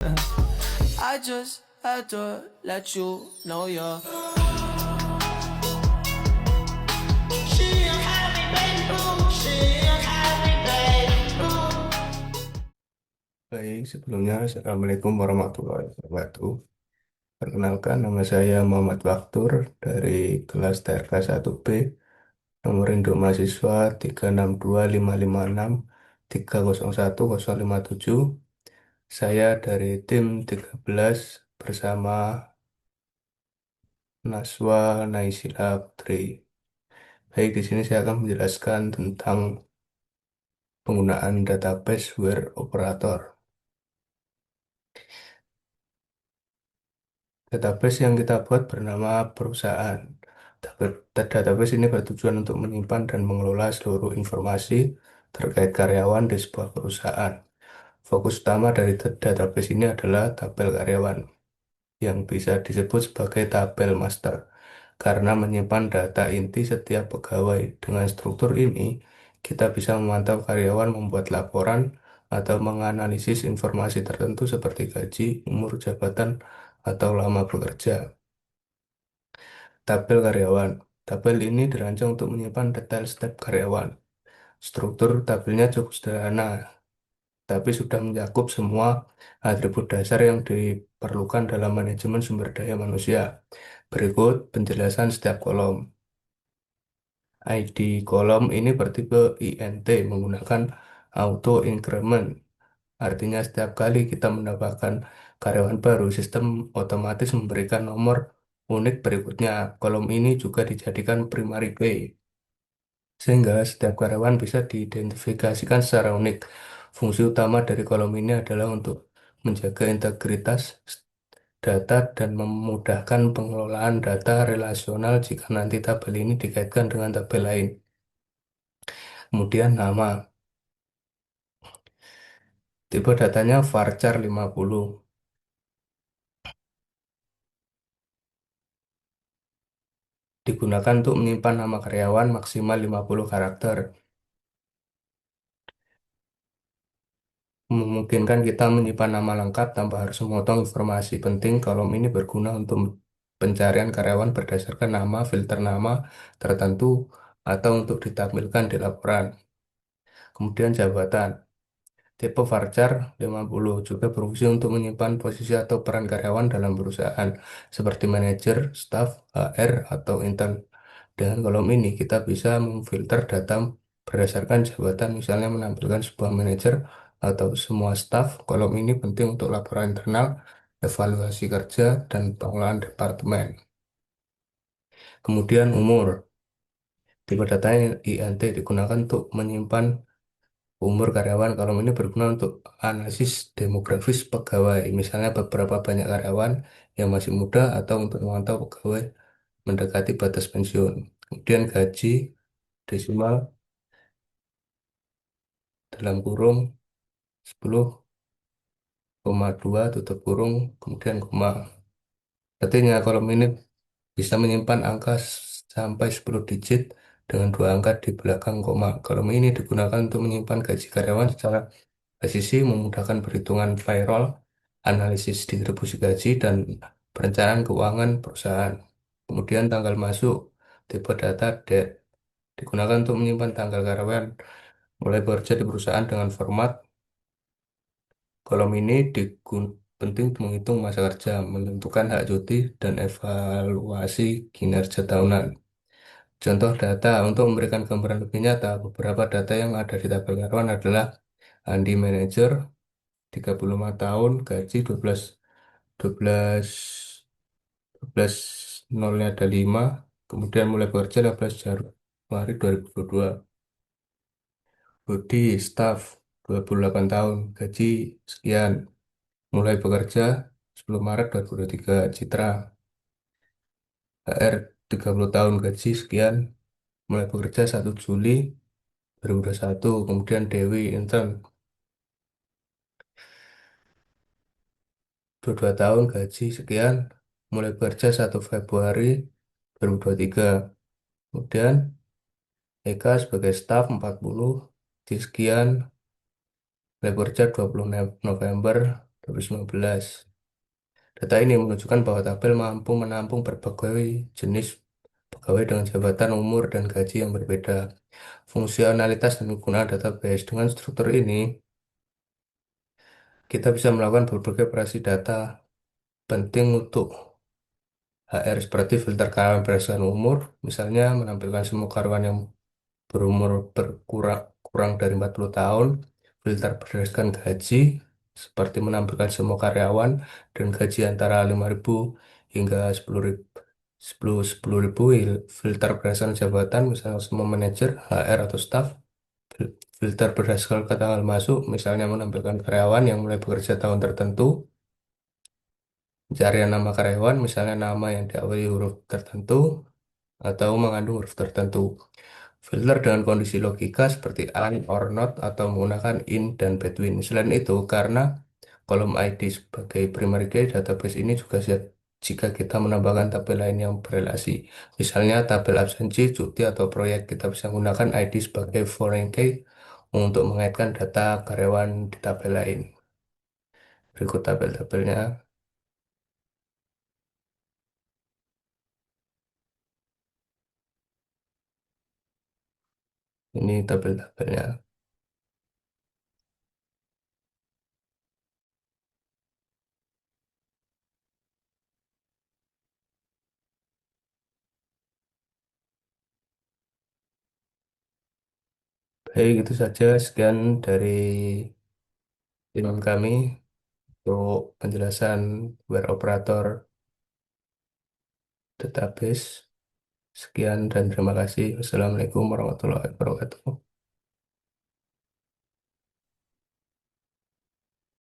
I just had to let you know you're. Baik, sebelumnya Assalamualaikum warahmatullahi wabarakatuh. Perkenalkan, nama saya Muhammad Waktur dari kelas TRK 1B, nomor induk mahasiswa 3625563010057. Saya dari tim 13 bersama Naswa Naisila Putri. Baik, di sini saya akan menjelaskan tentang penggunaan database where operator. Database yang kita buat bernama perusahaan. Database ini bertujuan untuk menyimpan dan mengelola seluruh informasi terkait karyawan di sebuah perusahaan. Fokus utama dari database ini adalah tabel karyawan, yang bisa disebut sebagai tabel master, karena menyimpan data inti setiap pegawai. Dengan struktur ini, kita bisa memantau karyawan, membuat laporan, atau menganalisis informasi tertentu seperti gaji, umur jabatan, atau lama bekerja. Tabel karyawan. Tabel ini dirancang untuk menyimpan detail setiap karyawan. Struktur tabelnya cukup sederhana, tapi sudah mencakup semua atribut dasar yang diperlukan dalam manajemen sumber daya manusia. Berikut penjelasan setiap kolom. ID kolom ini bertipe INT menggunakan auto increment. Artinya setiap kali kita mendapatkan karyawan baru, sistem otomatis memberikan nomor unik berikutnya. Kolom ini juga dijadikan primary key, sehingga setiap karyawan bisa diidentifikasikan secara unik. Fungsi utama dari kolom ini adalah untuk menjaga integritas data dan memudahkan pengelolaan data relasional jika nanti tabel ini dikaitkan dengan tabel lain. Kemudian nama. Tipe datanya varchar 50. Digunakan untuk menyimpan nama karyawan maksimal 50 karakter. Memungkinkan kita menyimpan nama lengkap tanpa harus memotong informasi penting. Kolom ini berguna untuk pencarian karyawan berdasarkan nama, filter nama tertentu, atau untuk ditampilkan di laporan. Kemudian jabatan. Tipe varchar 50 juga berfungsi untuk menyimpan posisi atau peran karyawan dalam perusahaan, seperti manajer, staf, HR, atau intern. Dengan kolom ini, kita bisa memfilter data berdasarkan jabatan, misalnya menampilkan sebuah manajer atau semua staf. Kolom ini penting untuk laporan internal, evaluasi kerja, dan pengelolaan departemen. Kemudian umur. Tipe datanya INT digunakan untuk menyimpan umur karyawan. Kolom ini berguna untuk analisis demografis pegawai, misalnya beberapa banyak karyawan yang masih muda, atau untuk memantau pegawai mendekati batas pensiun. Kemudian gaji desimal dalam kurung 10,2 tutup kurung, kemudian koma. Artinya kolom ini bisa menyimpan angka sampai 10 digit dengan dua angka di belakang koma. Kolom ini digunakan untuk menyimpan gaji karyawan secara presisi, memudahkan perhitungan payroll, analisis distribusi gaji, dan perencanaan keuangan perusahaan. Kemudian tanggal masuk. Tipe data date digunakan untuk menyimpan tanggal karyawan mulai bekerja di perusahaan dengan format. Kolom ini penting untuk menghitung masa kerja, menentukan hak cuti, dan evaluasi kinerja tahunan. Contoh data untuk memberikan gambaran lebih nyata, beberapa data yang ada di tabel karyawan adalah Andi manajer, 35 tahun, gaji 12, 12, 12 nolnya ada 5, kemudian mulai bekerja 18 Januari 2022. Budi, staff, 28 tahun, gaji sekian, mulai bekerja 10 Maret 2023. Citra, HR, 30 tahun, gaji sekian, mulai bekerja 1 Juli 2021. Kemudian Dewi, intern, 22 tahun, gaji sekian, mulai bekerja 1 Februari 2023. Kemudian Eka sebagai staf 40, gaji sekian, mulai bekerja 20 November 2019. Data ini menunjukkan bahwa tabel mampu menampung berbagai jenis pegawai dengan jabatan, umur, dan gaji yang berbeda. Fungsionalitas dan kegunaan database. Dengan struktur ini, kita bisa melakukan berbagai operasi data penting untuk HR seperti filter karyawan berdasarkan umur, misalnya menampilkan semua karyawan yang berumur berkurang kurang dari 40 tahun, filter berdasarkan gaji, seperti menampilkan semua karyawan dan gaji antara 5.000 hingga 10.000, 10.000, filter berdasarkan jabatan, misalnya semua manajer, HR atau staff, filter berdasarkan tanggal masuk, misalnya menampilkan karyawan yang mulai bekerja tahun tertentu, pencarian nama karyawan, misalnya nama yang diawali huruf tertentu atau mengandung huruf tertentu. Filter dengan kondisi logika seperti and, or not, atau menggunakan in dan between. Selain itu, karena kolom ID sebagai primary key, database ini juga siap jika kita menambahkan tabel lain yang berelasi. Misalnya tabel absensi, cuti, atau proyek, kita bisa menggunakan ID sebagai foreign key untuk mengaitkan data karyawan di tabel lain. Berikut tabel-tabelnya. Ini tabel-tabelnya. Baik, itu saja. Sekian dari tim kami untuk penjelasan web operator database. Sekian dan terima kasih. Wassalamualaikum warahmatullahi wabarakatuh.